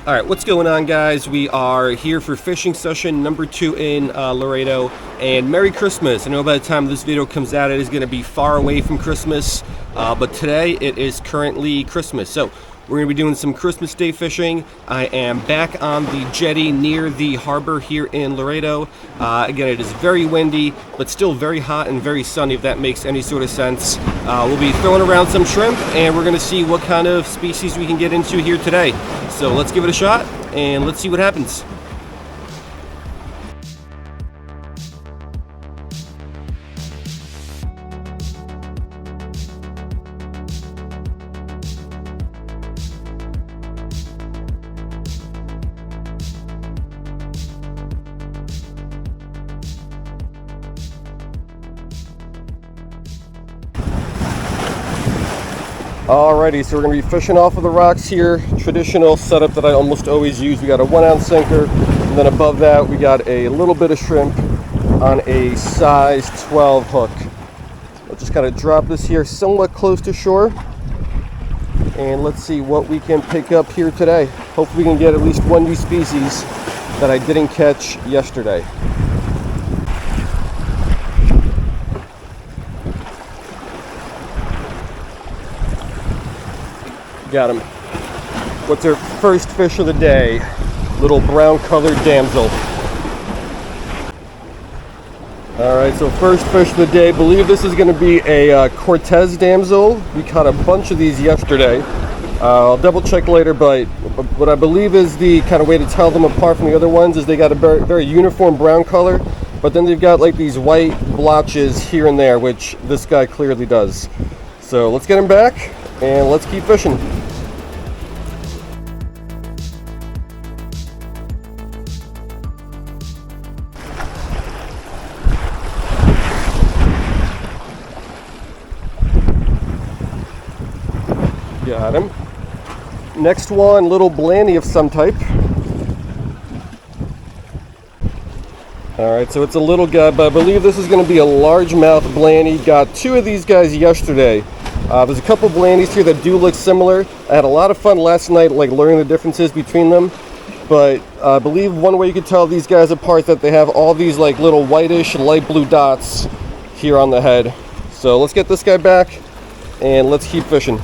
All right, what's going on, guys? We are here for fishing session number 2 in Loreto, and Merry Christmas. I know by the time this video comes out, it is going to be far away from Christmas, but today it is currently Christmas. So we're going to be doing some Christmas Day fishing. I am back on the jetty near the harbor here in Loreto. Again, it is very windy, but still very hot and very sunny, if that makes any sort of sense. We'll be throwing around some shrimp, and we're going to see what kind of species we can get into here today. So let's give it a shot, and let's see what happens. Alrighty, so we're going to be fishing off of the rocks here. Traditional setup that I almost always use. We got a 1-ounce sinker, and then above that we got a little bit of shrimp on a size 12 hook. I'll just kind of drop this here somewhat close to shore, and let's see what we can pick up here today. Hopefully we can get at least one new species that I didn't catch yesterday. Got him. What's our first fish of the day? Little brown colored damsel. Alright, so first fish of the day. Believe this is going to be a Cortez damsel. We caught a bunch of these yesterday. I'll double check later, but what I believe is the kind of way to tell them apart from the other ones is they got a very uniform brown color, but then they've got like these white blotches here and there, which this guy clearly does. So let's get him back and let's keep fishing. Got him. Next one, little blanny of some type. Alright, so it's a little guy, but I believe this is going to be a largemouth blanny. Got 2 of these guys yesterday. There's a couple blannies here that do look similar. I had a lot of fun last night, like learning the differences between them. But I believe one way you could tell these guys apart is that they have all these like little whitish, light blue dots here on the head. So let's get this guy back and let's keep fishing.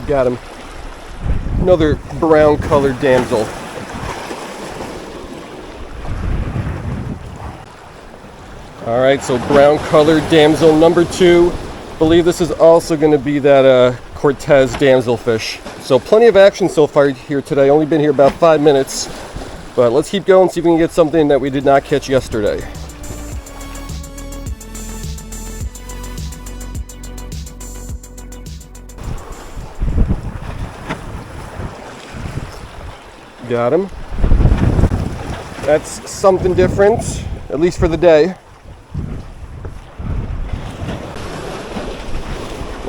Got him. Another brown colored damsel. Alright, so brown colored damsel number 2. Believe this is also going to be that Cortez damsel fish. So plenty of action so far here today. Only been here about 5 minutes. But let's keep going, see if we can get something that we did not catch yesterday. Got him. That's something different, at least for the day.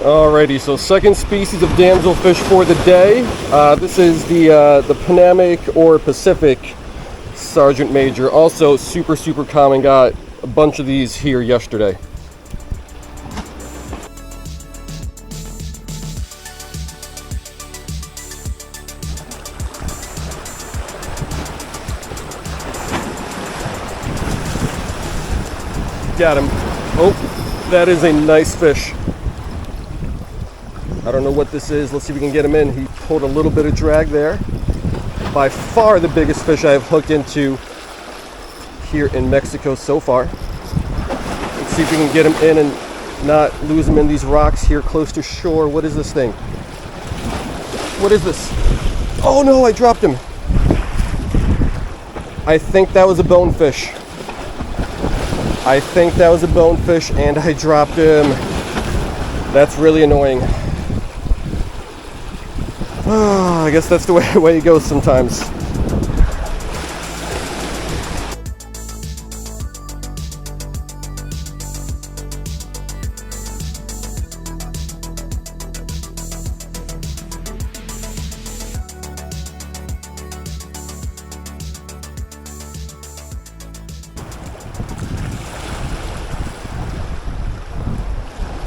Alrighty, so second species of damselfish for the day. This is the Panamic or Pacific Sergeant Major. Also super common. Got a bunch of these here yesterday. Got him. Oh, that is a nice fish. I don't know what this is. Let's see if we can get him in. He pulled a little bit of drag there. By far the biggest fish I've hooked into here in Mexico so far. Let's see if we can get him in and not lose him in these rocks here close to shore. What is this thing? What is this? Oh no, I dropped him. I think that was a bonefish. I think that was a bonefish and I dropped him. That's really annoying. I guess that's the way it goes sometimes.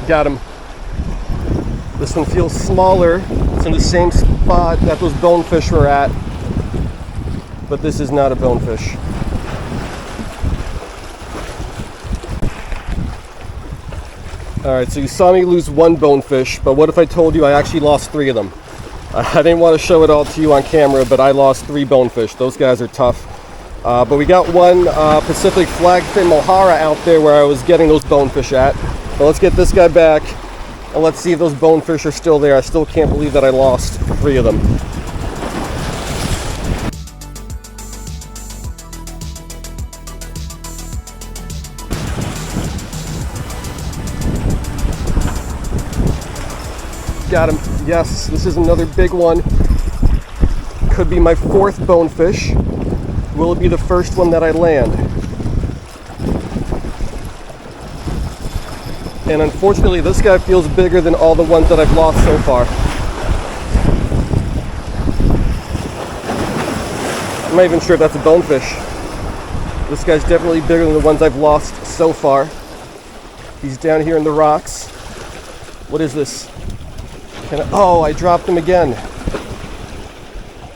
Got him. This one feels smaller. It's in the same spot that those bonefish were at, but this is not a bonefish. Alright, so you saw me lose one bonefish, but what if I told you I actually lost 3 of them? I didn't want to show it all to you on camera, but I lost 3 bonefish. Those guys are tough. But we got one Pacific flagfin mohara out there where I was getting those bonefish at. But let's get this guy back, and let's see if those bonefish are still there. I still can't believe that I lost 3 of them. Got him. Yes, this is another big one. Could be my 4th bonefish. Will it be the first one that I land? And unfortunately, this guy feels bigger than all the ones that I've lost so far. I'm not even sure if that's a bonefish. This guy's definitely bigger than the ones I've lost so far. He's down here in the rocks. What is this? Oh, I dropped him again.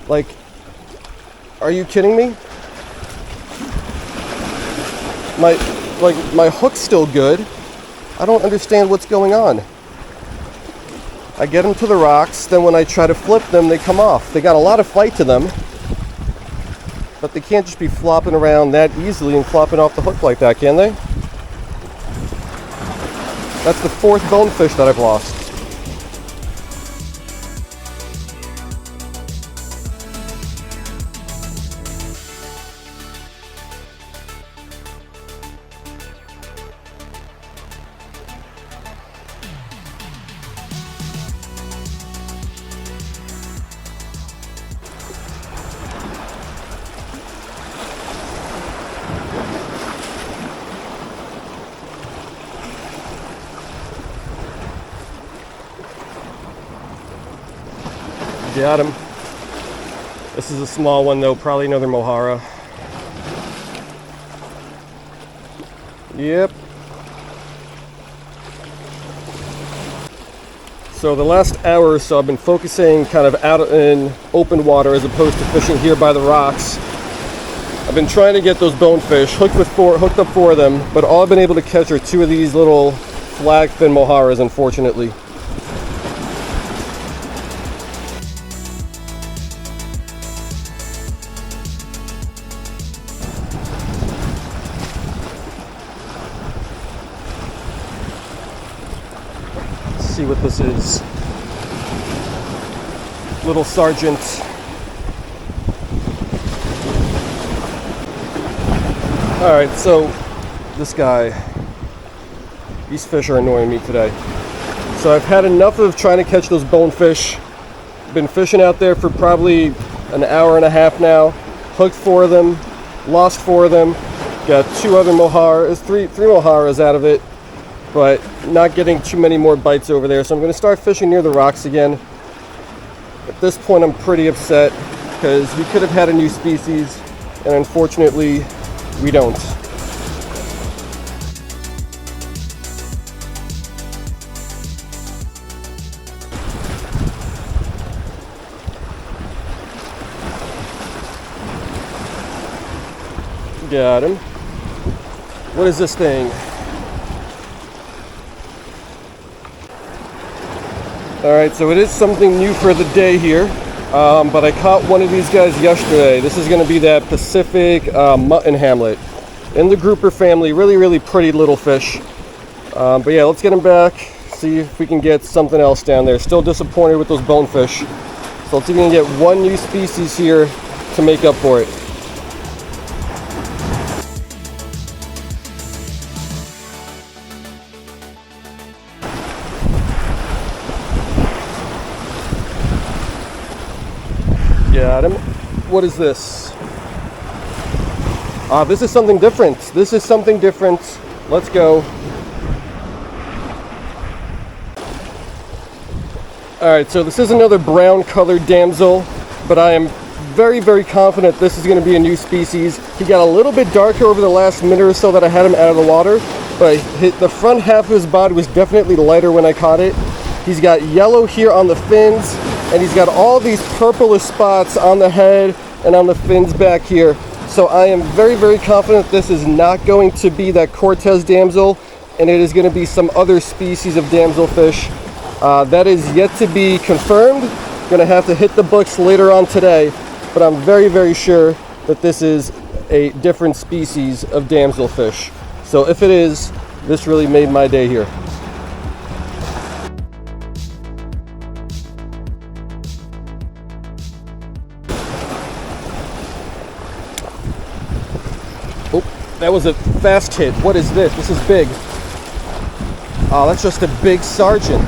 Like, are you kidding me? My hook's still good. I don't understand what's going on. I get them to the rocks, then when I try to flip them, they come off. They got a lot of fight to them, but they can't just be flopping around that easily and flopping off the hook like that, can they? That's the 4th bonefish that I've lost. Got him. This is a small one though, probably another mohara. Yep. So the last hour or so I've been focusing kind of out in open water as opposed to fishing here by the rocks. I've been trying to get those bonefish, hooked up 4 of them, but all I've been able to catch are 2 of these little flagfin moharas, unfortunately. See what this is. Little Sergeant. Alright, so this guy, these fish are annoying me today. So I've had enough of trying to catch those bonefish. Been fishing out there for probably an hour and a half now. Hooked 4 of them, lost 4 of them. Got 2 other moharas, three moharas out of it, but not getting too many more bites over there. So I'm going to start fishing near the rocks again. At this point, I'm pretty upset because we could have had a new species, and unfortunately, we don't. Got him. What is this thing? Alright, so it is something new for the day here, but I caught one of these guys yesterday. This is going to be that Pacific mutton hamlet in the grouper family. Really, really pretty little fish. But yeah, let's get him back, see if we can get something else down there. Still disappointed with those bonefish. So let's see if we can get one new species here to make up for it. Got him. What is this? This is something different. This is something different. Let's go. Alright, so this is another brown colored damsel, but I am very, very confident this is going to be a new species. He got a little bit darker over the last minute or so that I had him out of the water, but the front half of his body was definitely lighter when I caught it. He's got yellow here on the fins, and he's got all these purplish spots on the head and on the fins back here. So I am very, very confident this is not going to be that Cortez damsel, and it is going to be some other species of damselfish. That is yet to be confirmed. Going to have to hit the books later on today, but I'm very, very sure that this is a different species of damselfish. So if it is, this really made my day here. Oh, that was a fast hit. What is this? This is big. Oh, that's just a big sergeant.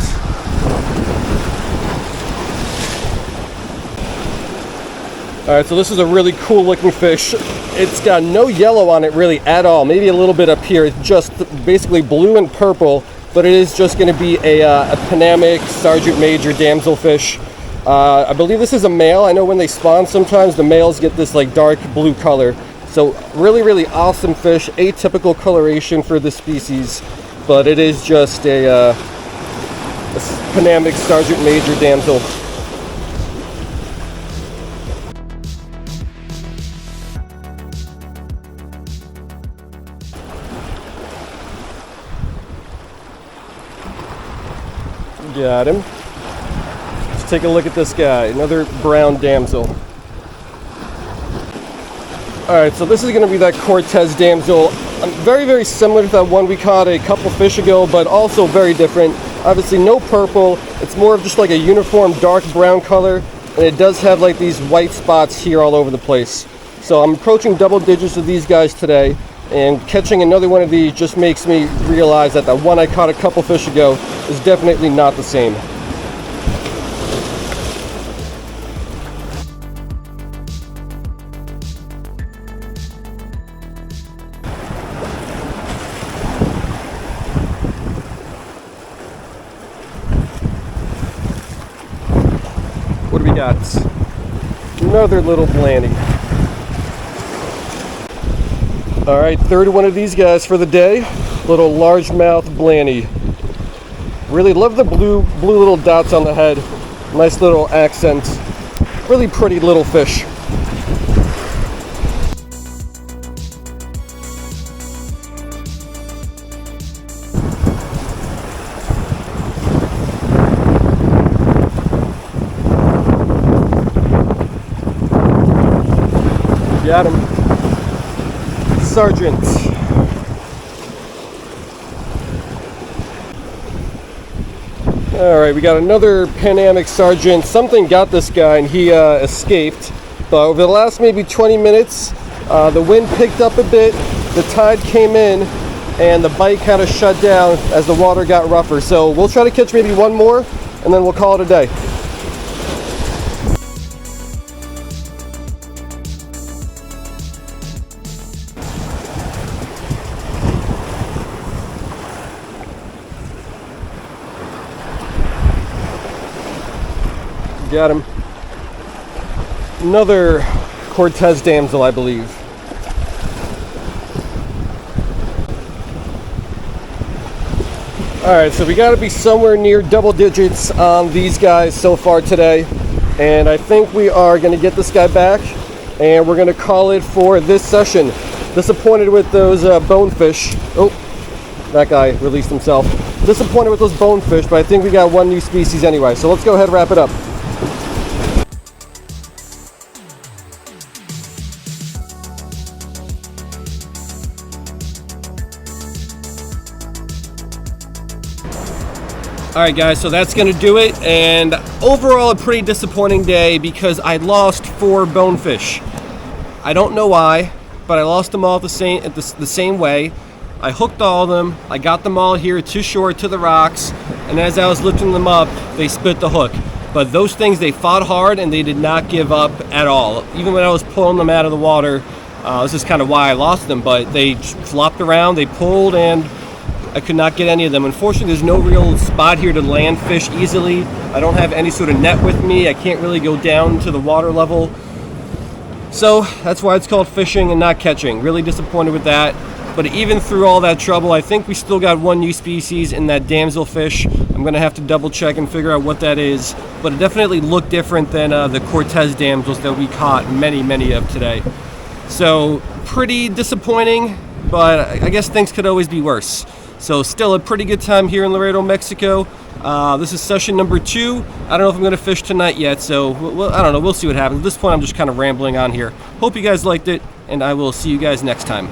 Alright, so this is a really cool looking fish. It's got no yellow on it really at all. Maybe a little bit up here. It's just basically blue and purple, but it is just going to be a Panamic Sergeant Major damselfish. I believe this is a male. I know when they spawn sometimes the males get this like dark blue color. So really, really awesome fish. Atypical coloration for this species, but it is just a Panamic Sergeant Major damsel. Got him. Let's take a look at this guy. Another brown damsel. Alright, so this is going to be that Cortez damsel. Very, very similar to that one we caught a couple fish ago, but also very different. Obviously no purple. It's more of just like a uniform dark brown color, and it does have like these white spots here all over the place. So I'm approaching double digits of these guys today, and catching another one of these just makes me realize that the one I caught a couple fish ago is definitely not the same. What do we got? Another little blanny. Alright, third one of these guys for the day. Little largemouth blanny. Really love the blue little dots on the head. Nice little accent. Really pretty little fish. Got him. Sergeant. Alright, we got another Panamic Sergeant. Something got this guy and he escaped. But over the last maybe 20 minutes, the wind picked up a bit, the tide came in, and the bite kind of shut down as the water got rougher. So we'll try to catch maybe one more, and then we'll call it a day. Got him. Another Cortez damsel, I believe. Alright, so we got to be somewhere near double digits on these guys so far today. And I think we are going to get this guy back, and we're going to call it for this session. Disappointed with those bonefish. Oh, that guy released himself. Disappointed with those bonefish, but I think we got one new species anyway. So let's go ahead and wrap it up. Alright guys, so that's going to do it, and overall a pretty disappointing day because I lost 4 bonefish. I don't know why, but I lost them all the same way. I hooked all of them, I got them all here to shore to the rocks, and as I was lifting them up, they split the hook. But those things, they fought hard and they did not give up at all. Even when I was pulling them out of the water, this is kind of why I lost them, but they flopped around, they pulled, and I could not get any of them. Unfortunately, there's no real spot here to land fish easily. I don't have any sort of net with me. I can't really go down to the water level. So that's why it's called fishing and not catching. Really disappointed with that. But even through all that trouble, I think we still got one new species in that damselfish. I'm going to have to double check and figure out what that is. But it definitely looked different than the Cortez damsels that we caught many of today. So pretty disappointing, but I guess things could always be worse. So still a pretty good time here in Loreto, Mexico. This is session number 2. I don't know if I'm going to fish tonight yet, so I don't know. We'll see what happens. At this point, I'm just kind of rambling on here. Hope you guys liked it, and I will see you guys next time.